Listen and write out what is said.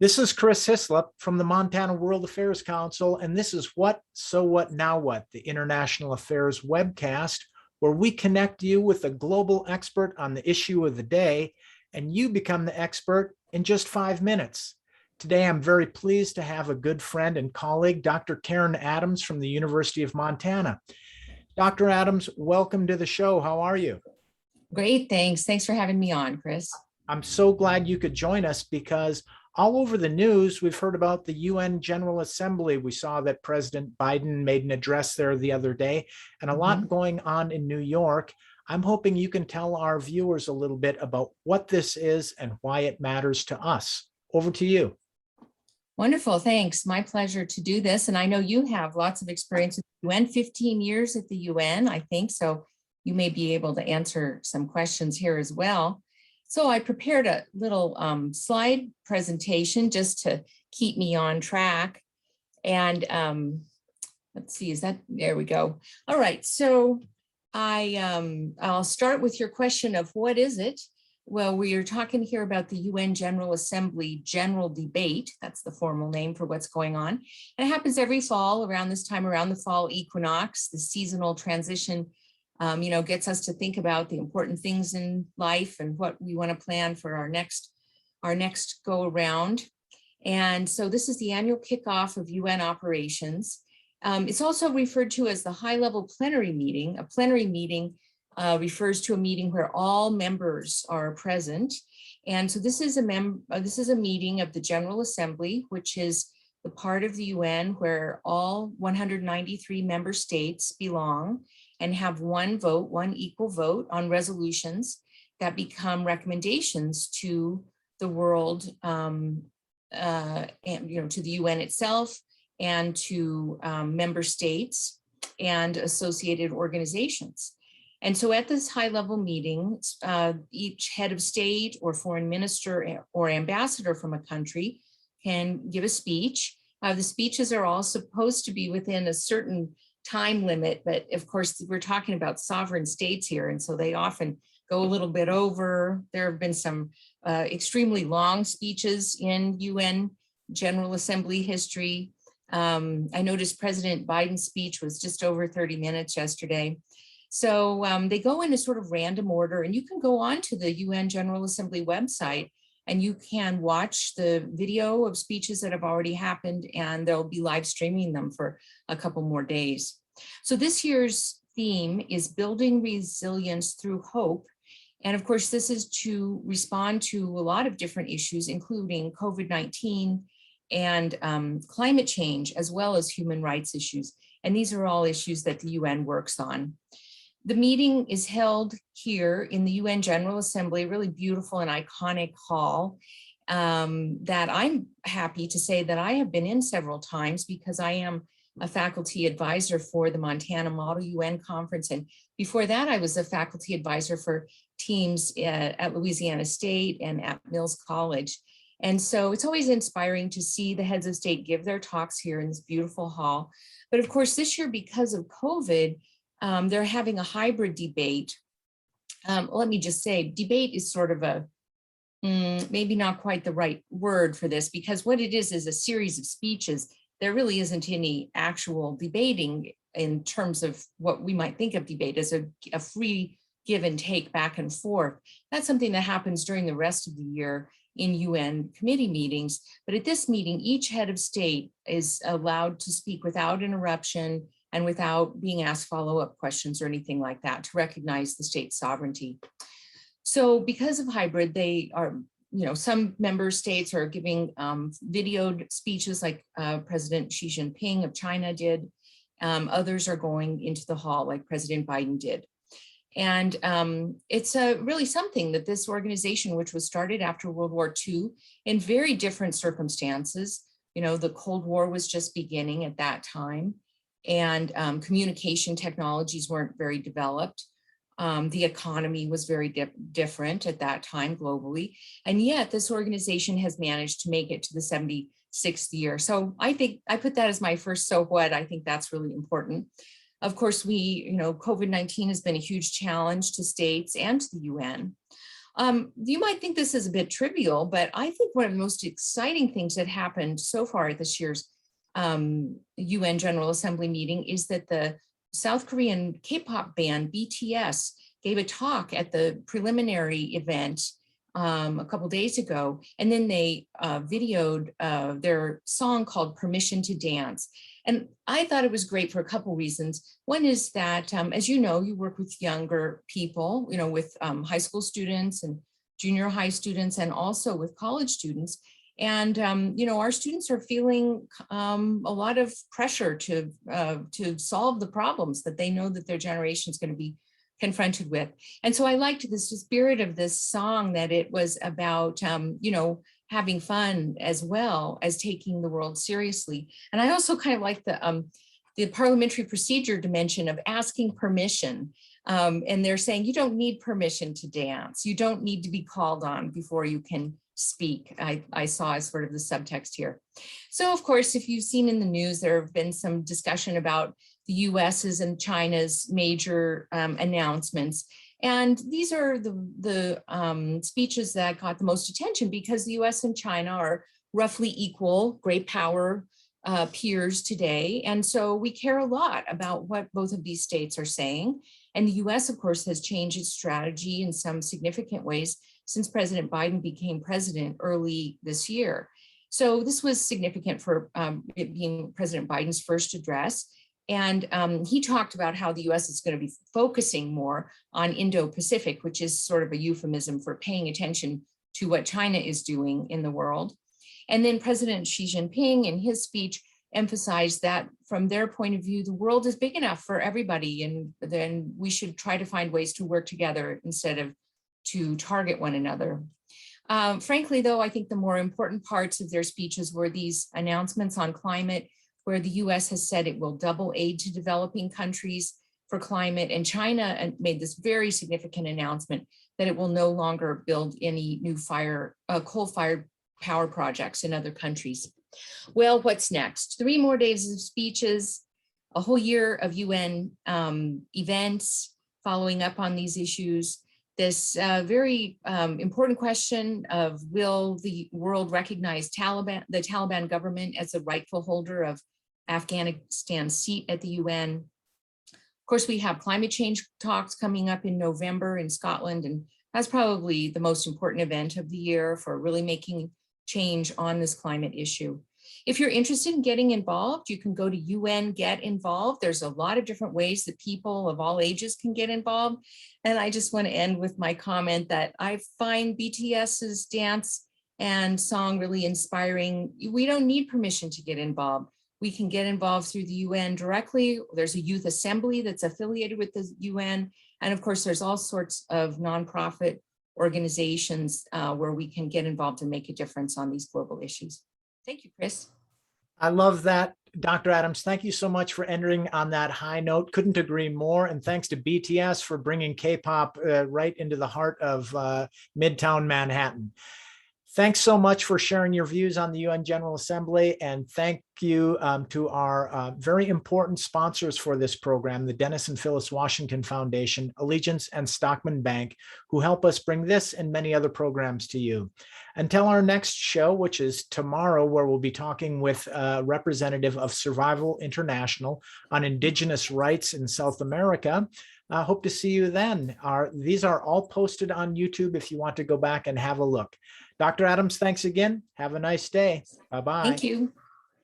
This is Chris Hislop from the Montana World Affairs Council, and this is What, So What, Now What, the International Affairs webcast, where we connect you with a global expert on the issue of the day, and you become the expert in just 5 minutes. Today, I'm very pleased to have a good friend and colleague, Dr. Karen Adams from the University of Montana. Dr. Adams, welcome to the show. How are you? Great, thanks. Thanks for having me on, Chris. I'm so glad you could join us because all over the news, we've heard about the UN General Assembly. We saw that President Biden made an address there the other day, and a lot going on in New York. I'm hoping you can tell our viewers a little bit about what this is and why it matters to us. Over to you. Wonderful, thanks. My pleasure to do this. And I know you have lots of experience with the UN, 15 years at the UN, I think, so you may be able to answer some questions here as well. So I prepared a little slide presentation just to keep me on track. And let's see, there we go. All right, so I'll start with your question of what is it? Well, we are talking here about the UN General Assembly General Debate. That's the formal name for what's going on. And it happens every fall around this time, around the fall equinox, the seasonal transition gets us to think about the important things in life and what we want to plan for our next go around. And so this is the annual kickoff of UN operations. It's also referred to as the high-level plenary meeting. A plenary meeting refers to a meeting where all members are present. And so this is a meeting of the General Assembly, which is the part of the UN where all 193 member states belong and have one equal vote on resolutions that become recommendations to the world, and to the UN itself and to member states and associated organizations. And so at this high-level meeting, each head of state or foreign minister or ambassador from a country can give a speech. The speeches are all supposed to be within a certain time limit, but of course we're talking about sovereign states here, and so they often go a little bit over. There have been some extremely long speeches in UN General Assembly history. I noticed President Biden's speech was just over 30 minutes yesterday. So they go in a sort of random order, and you can go on to the UN General Assembly website and you can watch the video of speeches that have already happened, and they'll be live streaming them for a couple more days. So this year's theme is building resilience through hope. And of course, this is to respond to a lot of different issues, including COVID-19 and climate change, as well as human rights issues. And these are all issues that the UN works on. The meeting is held here in the UN General Assembly, a really beautiful and iconic hall that I'm happy to say that I have been in several times because I am a faculty advisor for the Montana Model UN Conference. And before that, I was a faculty advisor for teams at Louisiana State and at Mills College. And so it's always inspiring to see the heads of state give their talks here in this beautiful hall. But of course, this year, because of COVID, they're having a hybrid debate. Let me just say, debate is sort of a, maybe not quite the right word for this, because what it is a series of speeches. There really isn't any actual debating in terms of what we might think of debate as a free give and take back and forth. That's something that happens during the rest of the year in UN committee meetings. But at this meeting, each head of state is allowed to speak without interruption and without being asked follow-up questions or anything like that to recognize the state's sovereignty. So because of hybrid, they are, some member states are giving videoed speeches like President Xi Jinping of China did. Others are going into the hall like President Biden did. And it's really something that this organization, which was started after World War II in very different circumstances, the Cold War was just beginning at that time. And communication technologies weren't very developed. The economy was very different at that time globally. And yet this organization has managed to make it to the 76th year. So I think I put that as my first so what. I think that's really important. Of course, COVID-19 has been a huge challenge to states and to the UN. You might think this is a bit trivial, but I think one of the most exciting things that happened so far at this year's UN General Assembly meeting is that the South Korean K-pop band BTS gave a talk at the preliminary event a couple days ago, and then they videoed their song called Permission to Dance. And I thought it was great for a couple reasons. One is that, as you know, you work with younger people, with high school students and junior high students, and also with college students. And, our students are feeling a lot of pressure to solve the problems that they know that their generation is going to be confronted with. And so I liked the spirit of this song, that it was about, having fun as well as taking the world seriously. And I also kind of like the parliamentary procedure dimension of asking permission. And they're saying you don't need permission to dance. You don't need to be called on before you can speak. I saw as sort of the subtext here. So of course, if you've seen in the news, there have been some discussion about the US's and China's major announcements. And these are the speeches that got the most attention, because the US and China are roughly equal, great power peers today. And so we care a lot about what both of these states are saying. And the US, of course, has changed its strategy in some significant ways since President Biden became president early this year. So this was significant for it being President Biden's first address. And he talked about how the US is going to be focusing more on Indo-Pacific, which is sort of a euphemism for paying attention to what China is doing in the world. And then President Xi Jinping in his speech emphasized that from their point of view, the world is big enough for everybody, and then we should try to find ways to work together instead of to target one another. Frankly, though, I think the more important parts of their speeches were these announcements on climate, where the US has said it will double aid to developing countries for climate, and China made this very significant announcement that it will no longer build any new coal-fired power projects in other countries. Well, what's next? 3 more days of speeches, a whole year of UN events following up on these issues. This very important question of, will the world recognize the Taliban government as the rightful holder of Afghanistan's seat at the UN? Of course, we have climate change talks coming up in November in Scotland, and that's probably the most important event of the year for really making change on this climate issue. If you're interested in getting involved, you can go to UN Get Involved. There's a lot of different ways that people of all ages can get involved. And I just want to end with my comment that I find BTS's dance and song really inspiring. We don't need permission to get involved. We can get involved through the UN directly. There's a youth assembly that's affiliated with the UN. And of course, there's all sorts of nonprofit organizations where we can get involved and make a difference on these global issues. Thank you, Chris. I love that, Dr. Adams. Thank you so much for ending on that high note. Couldn't agree more. And thanks to BTS for bringing K-pop right into the heart of Midtown Manhattan. Thanks so much for sharing your views on the UN General Assembly, and thank you to our very important sponsors for this program, the Dennis and Phyllis Washington Foundation, Allegiance, and Stockman Bank, who help us bring this and many other programs to you. Until our next show, which is tomorrow, where we'll be talking with a representative of Survival International on Indigenous rights in South America. I hope to see you then. These are all posted on YouTube if you want to go back and have a look. Dr. Adams, thanks again. Have a nice day. Bye-bye. Thank you.